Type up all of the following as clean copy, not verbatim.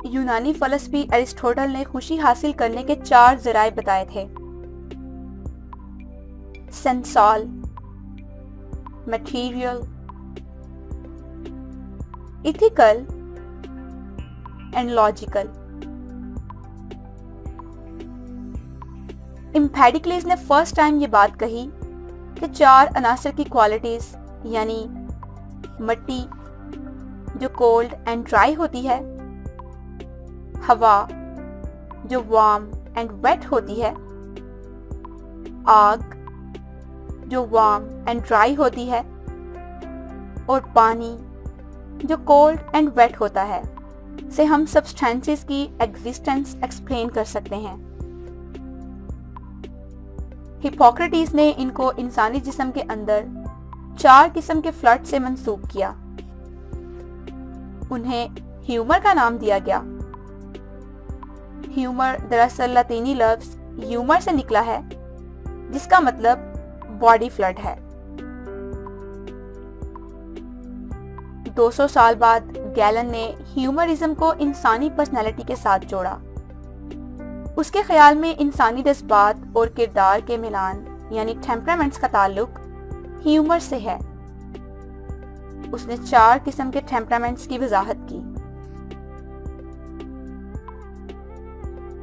یونانی فلسفی ایرسٹوٹل نے خوشی حاصل کرنے کے 4 ذرائع بتائے تھے: سینسال، میٹیریل، ایتھیکل اینڈ لاجیکل۔ امپیڈیکلیز نے فرسٹ ٹائم یہ بات کہی کہ 4 عناصر کی کوالٹیز، یعنی مٹی جو کولڈ اینڈ ڈرائی ہوتی ہے، ہوا جو وارم اینڈ ویٹ ہوتی ہے، آگ جو وارم اینڈ ڈرائی ہوتی ہے، اور پانی جو کولڈ اینڈ ویٹ ہوتا ہے، سے ہم سبسٹینسز کی ایگزسٹنس ایکسپلین کر سکتے ہیں۔ ہپوکریٹس نے ان کو انسانی جسم کے اندر 4 قسم کے فلڈ سے منسوب کیا۔ انہیں ہیومر کا نام دیا گیا۔ ہیومر دراصل لاطینی لفظ ہیومر سے نکلا ہے، جس کا مطلب باڈی فلڈ ہے۔ 200 سال بعد گیلن نے ہیومرزم کو انسانی پرسنالٹی کے ساتھ جوڑا۔ اس کے خیال میں انسانی جذبات اور کردار کے ملان، یعنی ٹیمپرامنٹس کا تعلق ہیومر سے ہے۔ اس نے 4 قسم کے ٹیمپرامنٹس کی وضاحت کی: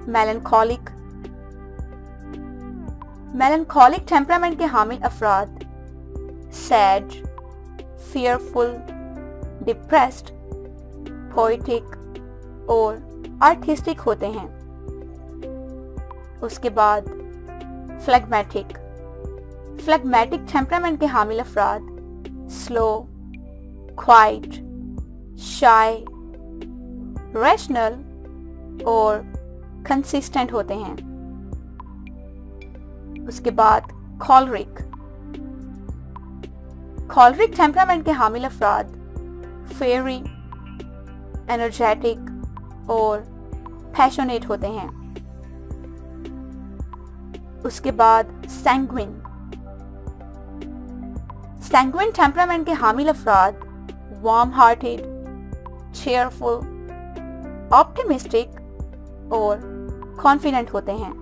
میلنکولک ٹیمپرامنٹ کے حامل افراد سیڈ، فیئرفل، ڈپریسڈ، پوئٹک اور آرٹسٹک ہوتے ہیں۔ اس کے بعد فلیگمیٹک ٹیمپرامنٹ کے حامل افراد سلو، کوائٹ، شائے، ریشنل اور کنسسٹنٹ ہوتے ہیں۔ اس کے بعد کولرک ٹیمپرامنٹ کے حامل افراد فیئری، انرجیٹک اور پیشنیٹ ہوتے ہیں۔ اس کے بعد سینگوین ٹیمپرامنٹ کے حامل افراد وارم ہارٹیڈ، چیئرفل، آپٹیمسٹک اور کانفیڈنٹ ہوتے ہیں۔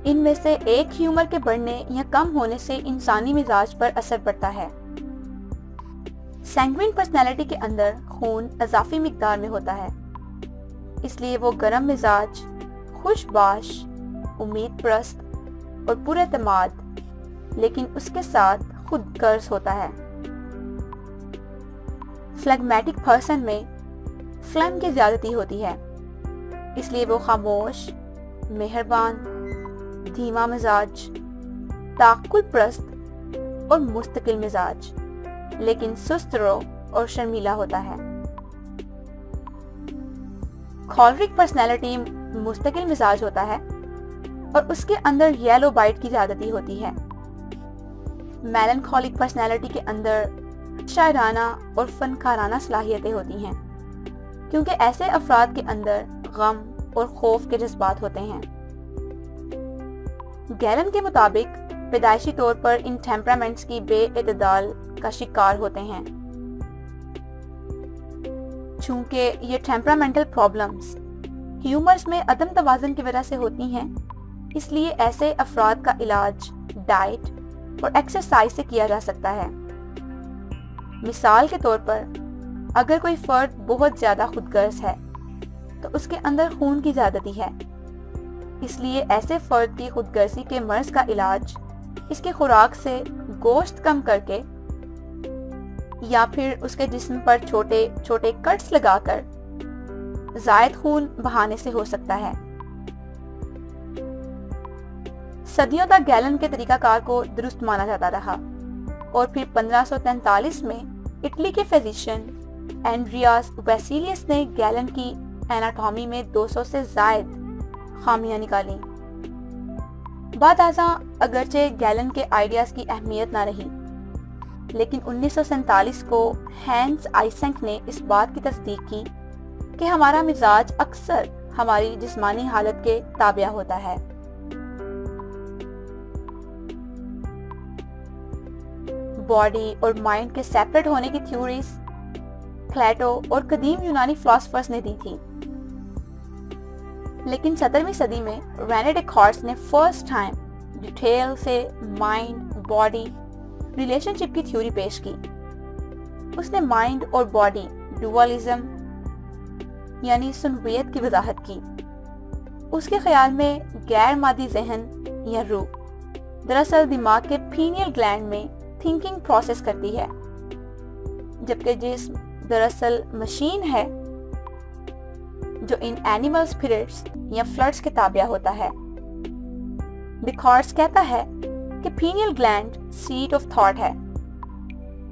ان میں سے ایک ہیومر کے بڑھنے یا کم ہونے سے انسانی مزاج پر اثر پڑتا ہے۔ سینگوین پرسنالٹی کے اندر خون اضافی مقدار میں ہوتا ہے، اس لیے وہ گرم مزاج، خوش باش، امید پرست اور پر اعتماد، لیکن اس کے ساتھ خود غرض ہوتا ہے۔ فلیگمیٹک پرسن میں فلیم کی زیادتی ہوتی ہے، اس لیے وہ خاموش، مہربان، دھیما مزاج، تعقل پرست اور مستقل مزاج، لیکن سست رو اور شرمیلا ہوتا ہے۔ کولرک پرسنالٹی مستقل مزاج ہوتا ہے اور اس کے اندر یلو بائٹ کی زیادتی ہوتی ہے۔ میلنکولک پرسنالٹی کے اندر شاعرانہ اور فنکارانہ صلاحیتیں ہوتی ہیں، کیونکہ ایسے افراد کے اندر غم اور خوف کے جذبات ہوتے ہیں۔ گیلن کے مطابق پیدائشی طور پر ان ٹیمپرامنٹس کی بے اعتدال کا شکار ہوتے ہیں۔ چونکہ یہ ٹیمپرامنٹل پرابلمز ہیومرز میں عدم توازن کی وجہ سے ہوتی ہیں، اس لیے ایسے افراد کا علاج ڈائٹ اور ایکسرسائز سے کیا جا سکتا ہے۔ مثال کے طور پر، اگر کوئی فرد بہت زیادہ خود غرض ہے تو اس کے اندر خون کی زیادتی ہے، اس لیے ایسے فرد کی خود غرضی کے مرض کا علاج اس کی خوراک سے گوشت کم کر کے یا پھر اس کے جسم پر چھوٹے چھوٹے کٹس لگا کر زائد خون بہانے سے ہو سکتا ہے۔ صدیوں تک گیلن کے طریقہ کار کو درست مانا جاتا رہا، اور پھر 1543 میں اٹلی کے فزیشین اینڈریاس ویسیلیس نے گیلن کی ایناٹومی میں 200 سے زائد خامیاں نکالیں۔ بعد ازاں اگرچہ گیلن کے آئیڈیاز کی اہمیت نہ رہی، لیکن 1947 کو ہینس آئسنک نے اس بات کی تصدیق کی کہ ہمارا مزاج اکثر ہماری جسمانی حالت کے تابع ہوتا ہے۔ باڈی اور مائنڈ کے سیپریٹ ہونے کی تھیوریز پلیٹو اور قدیم یونانی فلاسفرز نے دی تھی. لیکن 17ویں صدی میں رینے ڈیکارٹس نے فرسٹ ٹائم ڈیٹیل سے مائنڈ باڈی ریلیشن شپ کی تھیوری پیش کی. اس نے مائنڈ اور باڈی ڈوالزم یعنی سنویت کی وضاحت کی. اس کے خیال میں غیر مادی ذہن یا روح دراصل دماغ کے پینیل گلینڈ میں تھنکنگ پروسیس کرتی ہے، جبکہ جسم دراصل مشین ہے جو ان اینیمل اسپرٹس یا فلڈس کے تابع ہوتا ہے. ڈیکارٹس کہتا ہے کہ پینیل گلینڈ سیٹ آف تھاٹ ہے،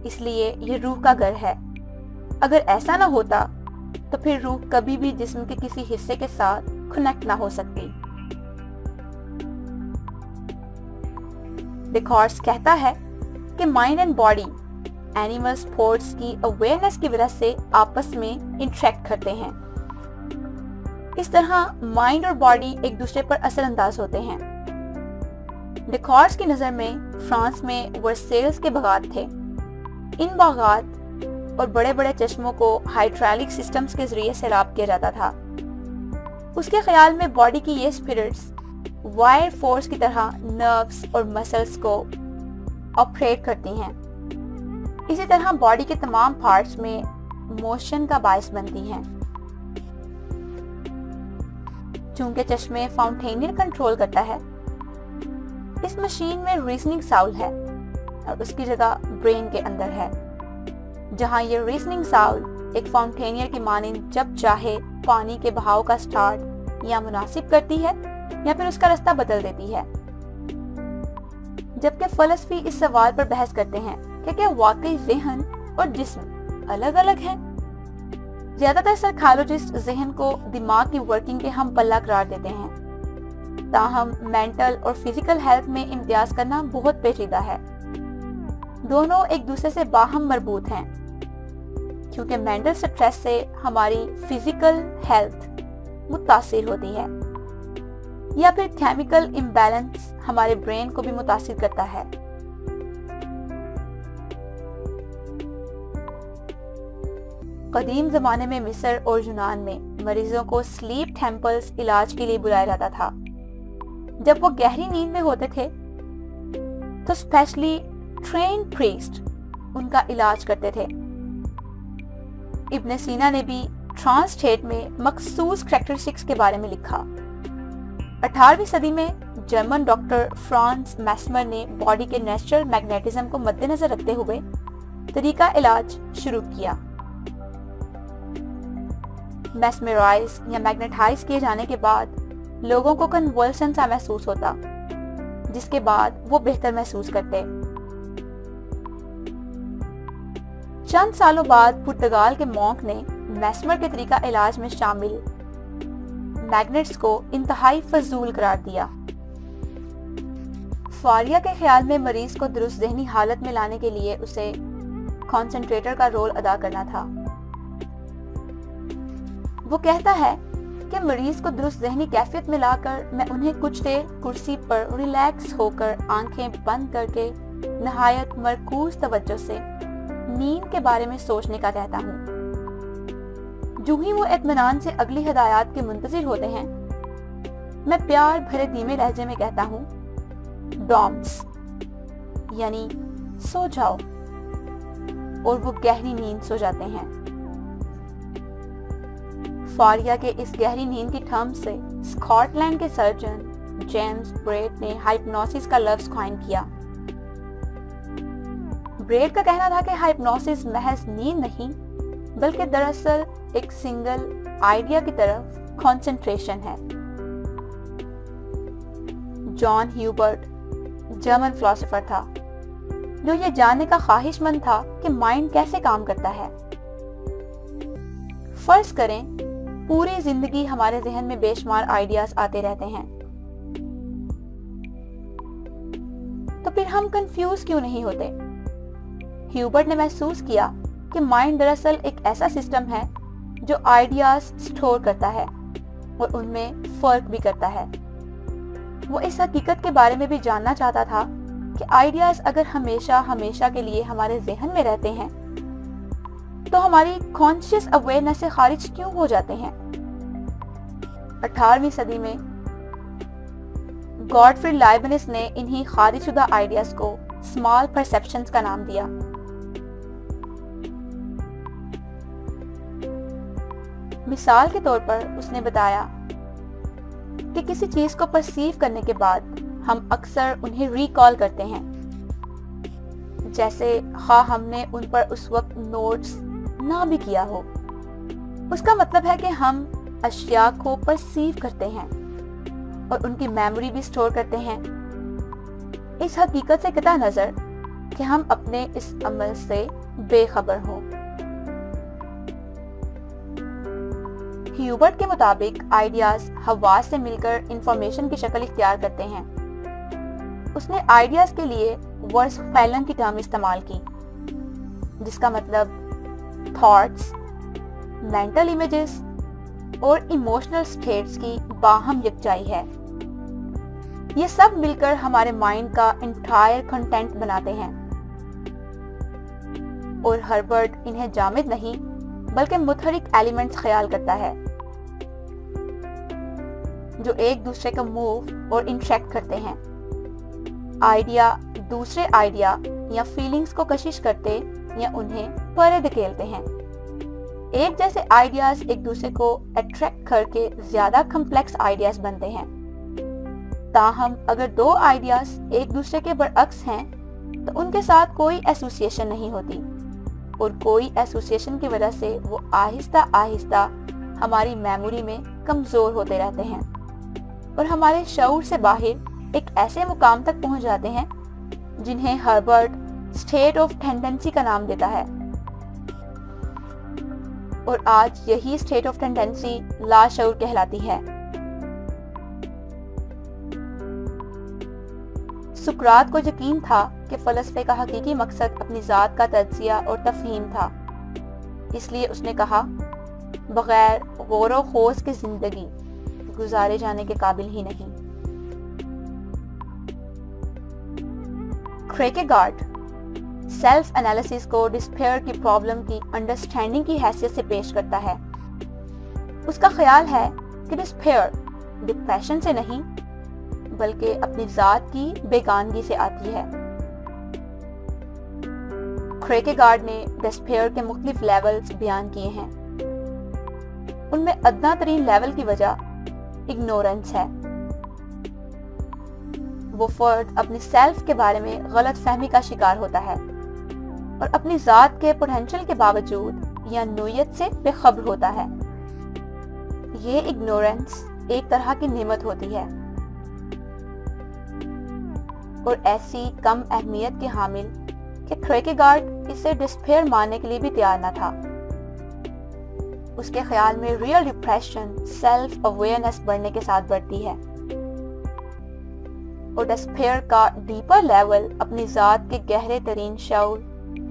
اس لیے یہ روح کا گھر ہے. اگر ایسا نہ ہوتا تو پھر روح کبھی بھی جسم کے کسی حصے کے ساتھ کنیکٹ نہ ہو سکتی. ڈیکارٹس کہتا ہے کہ mind and body animal sports کی اویئرنیس کی وجہ سے آپس میں انٹریکٹ کرتے ہیں. اس طرح مائنڈ اور باڈی ایک دوسرے پر اثر انداز ہوتے ہیں. ڈیکارٹس کی نظر میں فرانس میں ورسیلز کے باغات تھے. ان باغات اور بڑے بڑے چشموں کو ہائیڈرالک سسٹمز کے ذریعے سیراب کیا جاتا تھا. اس کے خیال میں باڈی کی یہ اسپرٹس وائر فورس کی طرح نروز اور مسلز کو آپریٹ کرتی ہیں. اسی طرح باڈی کے تمام پارٹس میں موشن کا باعث بنتی ہیں. چونکہ چشمے فاؤنٹینر کنٹرول کرتا ہے، اس مشین میں ریزننگ ساؤل ہے اور اس کی جگہ برین کے اندر ہے، جہاں یہ ریزننگ ساؤل ایک فاؤنٹینر کی مانند جب چاہے پانی کے بہاؤ کا سٹارٹ یا مناسب کرتی ہے یا پھر اس کا رستہ بدل دیتی ہے. جبکہ فلسفی اس سوال پر بحث کرتے ہیں کہ کیا واقعی ذہن اور جسم الگ الگ ہیں. زیادہ تر سائیکالوجسٹ ذہن کو دماغ کی ورکنگ کے ہم پلہ قرار دیتے ہیں، تاہم مینٹل اور فزیکل ہیلتھ میں امتیاز کرنا بہت پیچیدہ ہے. دونوں ایک دوسرے سے باہم مربوط ہیں، کیونکہ مینٹل سٹریس سے ہماری فزیکل ہیلتھ متاثر ہوتی ہے، یا پھر کیمیکل امبیلنس ہمارے برین کو بھی متاثر کرتا ہے. قدیم زمانے میں مصر اور یونان میں مریضوں کو سلیپ ٹیمپلز علاج کے لیے بلایا جاتا تھا. جب وہ گہری نیند میں ہوتے تھے تو اسپیشلی ٹرینڈ پریسٹ ان کا علاج کرتے تھے. ابن سینا نے بھی ٹرانس اسٹیٹ میں مخصوص کریکٹرسٹکس کے بارے میں لکھا. 18ویں صدی میں جرمن ڈاکٹر فرانس میسمر نے باڈی کے نیچرل میگنیٹزم کو مد نظر رکھتے ہوئے طریقہ علاج شروع کیا. میسمرائز یا میگنیٹائز کیے جانے کے بعد لوگوں کو کنولشن سا محسوس ہوتا، جس کے بعد وہ بہتر محسوس کرتے. چند سالوں بعد پرتگال کے مونک نے میسمر کے طریقہ علاج میں شامل میگنیٹس کو انتہائی فضول قرار دیا. فاریا کے خیال میں مریض کو درست ذہنی حالت میں لانے کے لیے اسے کانسنٹریٹر کا رول ادا کرنا تھا. وہ کہتا ہے کہ مریض کو درست ذہنی کیفیت میں لا کر میں انہیں کچھ دیر کرسی پر ریلیکس ہو کر آنکھیں بند کر کے نہایت مرکوز توجہ سے نیند کے بارے میں سوچنے کا کہتا ہوں. جو ہی وہ اطمینان سے اگلی ہدایات کے منتظر ہوتے ہیں، میں پیار بھرے دھیمے لہجے میں کہتا ہوں ڈامس یعنی سو جاؤ، اور وہ گہری نیند سو جاتے ہیں. فاریا کے اس گہری نیند کی ٹھم سے اسکاٹ لینڈ کے سرجن جیمز بریٹ نے ہائپنوسس کا لفظ قائم کیا. بریٹ کا کہنا تھا کہ ہائپنوسس محض نیند نہیں بلکہ دراصل ایک سنگل آئیڈیا کی طرف کنسنٹریشن ہے. جان ہیوبرٹ جرمن فلاسفر تھا جو یہ جاننے کا خواہش مند تھا کہ مائنڈ کیسے کام کرتا ہے. فرض کریں پوری زندگی ہمارے ذہن میں بے شمار آئیڈیاز آتے رہتے ہیں، تو پھر ہم کنفیوز کیوں نہیں ہوتے؟ ہیوبرٹ نے محسوس کیا کہ مائنڈ دراصل ایک ایسا سسٹم ہے جو آئیڈیاز سٹور کرتا ہے اور ان میں فرق بھی کرتا ہے. وہ اس حقیقت کے بارے میں بھی جاننا چاہتا تھا کہ آئیڈیاز اگر ہمیشہ کے لیے ہمارے ذہن میں رہتے ہیں تو ہماری کانشیس اویئرنس سے خارج کیوں ہو جاتے ہیں؟ 18ویں صدی میں گاڈفری لائبنس نے انہی خارج شدہ آئیڈیاز کو اسمال پرسیپشنز کا نام دیا۔ مثال کے طور پر اس نے بتایا کہ کسی چیز کو پرسیو کرنے کے بعد ہم اکثر انہیں ریکال کرتے ہیں، جیسے خواہ ہم نے ان پر اس وقت نوٹس نہ بھی کیا ہو۔ اس کا مطلب ہے کہ ہم اشیاء کو پرسیو کرتے ہیں اور ان کی میموری بھی سٹور کرتے ہیں، اس حقیقت سے قطع نظر کہ ہم اپنے اس عمل سے بے خبر ہوں۔ ہیوبرٹ کے مطابق آئیڈیاز حواس سے مل کر انفارمیشن کی شکل اختیار کرتے ہیں۔ اس نے آئیڈیاز کے لیے ورس فیلن کی ٹرم استعمال کی، جس کا مطلب تھاٹس، مینٹل امیجز اور ایموشنل سٹیٹس کی باہم یکجائی ہے۔ یہ سب مل کر ہمارے مائنڈ کا انٹائر کنٹینٹ بناتے ہیں، اور ہربرٹ انہیں جامد نہیں بلکہ متحرک ایلیمنٹس خیال کرتا ہے جو ایک دوسرے کو موو اور انٹریکٹ کرتے ہیں۔ آئیڈیا دوسرے آئیڈیا یا فیلنگز کو کشش کرتے یا انہیں پرے دھکیلتے ہیں۔ ایک جیسے آئیڈیاز ایک دوسرے کو اٹریکٹ کر کے زیادہ کمپلیکس آئیڈیاز بنتے ہیں۔ تاہم اگر دو آئیڈیاز ایک دوسرے کے برعکس ہیں تو ان کے ساتھ کوئی ایسوسیشن نہیں ہوتی، اور کوئی ایسوسیشن کی وجہ سے وہ آہستہ آہستہ ہماری میموری میں کمزور ہوتے رہتے ہیں اور ہمارے شعور سے باہر ایک ایسے مقام تک پہنچ جاتے ہیں جنہیں ہربرٹ اسٹیٹ آف ٹینڈنسی کا نام دیتا ہے۔ اور آج یہی اسٹیٹ آف ٹینڈنسی لاشعور کہلاتی ہے۔ سقراط کو یقین تھا کہ فلسفے کا حقیقی مقصد اپنی ذات کا تجزیہ اور تفہیم تھا، اس لیے اس نے کہا بغیر غور و خوض کے زندگی گزارے جانے کے قابل ہی نہیں۔ کیرکیگارڈ سیلف انالیسس کو ڈسپیئر کی پرابلم کی انڈرسٹینڈنگ کی حیثیت سے پیش کرتا ہے۔ اس کا خیال ہے کہ ڈسپیئر ڈپریشن سے نہیں بلکہ اپنی ذات کی بیگانگی سے آتی ہے۔ کیرکیگارڈ نے ڈسپیئر کے مختلف لیولز بیان کیے ہیں۔ ان میں ادنا ترین لیول کی وجہ اگنورنس ہے۔ وہ فرد اپنی سیلف کے بارے میں غلط فہمی کا شکار ہوتا ہے اور اپنی ذات کے پوٹینشل کے باوجود یا نوعیت سے بے خبر ہوتا ہے۔ یہ اگنورنس ایک طرح کی نعمت ہوتی ہے اور ایسی کم اہمیت کے حامل کہ کیرکیگارڈ اسے ڈسپیئر ماننے کے لیے بھی تیار نہ تھا۔ اس کے خیال میں ریئل ڈپریشن سیلف اویئرنس بڑھنے کے ساتھ بڑھتی ہے، اور ڈسپیئر کا ڈیپر لیول اپنی ذات کے گہرے ترین شعور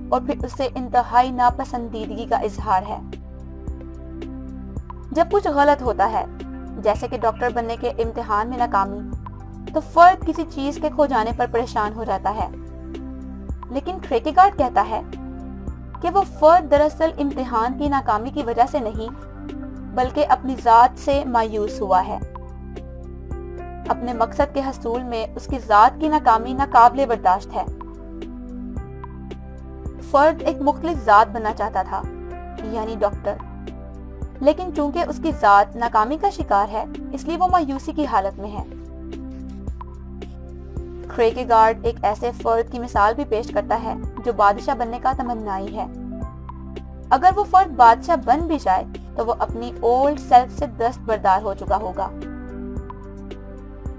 اور پھر اسے انتہائی ناپسندیدگی کا اظہار ہے۔ جب کچھ غلط ہوتا ہے، جیسے کہ ڈاکٹر بننے کے امتحان میں ناکامی، تو فرد کسی چیز کے کھو جانے پر پریشان ہو جاتا ہے، لیکن کیرکیگارڈ کہتا ہے کہ وہ فرد دراصل امتحان کی ناکامی کی وجہ سے نہیں بلکہ اپنی ذات سے مایوس ہوا ہے۔ اپنے مقصد کے حصول میں اس کی ذات کی ناکامی ناقابل برداشت ہے۔ فرد ایک مختلف ذات بننا چاہتا تھا، یعنی ڈاکٹر، لیکن چونکہ اس کی ذات ناکامی کا شکار ہے اس لیے وہ مایوسی کی حالت میں ہے۔ کیرکیگارڈ ایک ایسے فرد کی مثال بھی پیش کرتا ہے جو بادشاہ بننے کا تمنائی ہے۔ اگر وہ فرد بادشاہ بن بھی جائے تو وہ اپنی اولڈ سیلف سے دستبردار ہو چکا ہوگا۔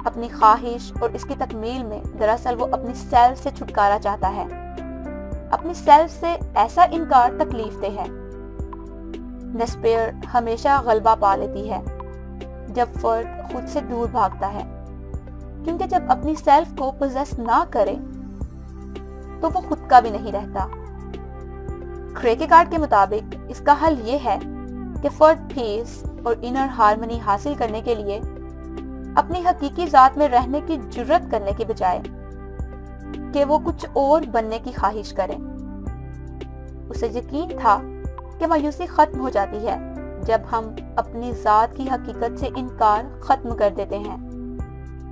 اپنی خواہش اور اس کی تکمیل میں دراصل وہ اپنی سیلف سے چھٹکارا چاہتا ہے۔ اپنی سیلف سے ایسا انکار تکلیف دہ ہے۔ ڈسپیئر ہمیشہ غلبہ پا لیتی ہے جب فرد خود سے دور بھاگتا ہے، کیونکہ جب اپنی سیلف کو پوزیس نہ کرے تو وہ خود کا بھی نہیں رہتا۔ کیرکیگارڈ کے مطابق اس کا حل یہ ہے کہ فرد پیس اور انر ہارمنی حاصل کرنے کے لیے اپنی حقیقی ذات میں رہنے کی جرت کرنے کے بجائے کہ وہ کچھ اور بننے کی خواہش کرے۔ اسے یقین تھا کہ مایوسی ختم ہو جاتی ہے جب ہم اپنی ذات کی حقیقت سے انکار ختم کر دیتے ہیں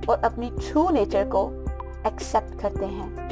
اور اپنی ٹرو نیچر کو ایکسیپٹ کرتے ہیں۔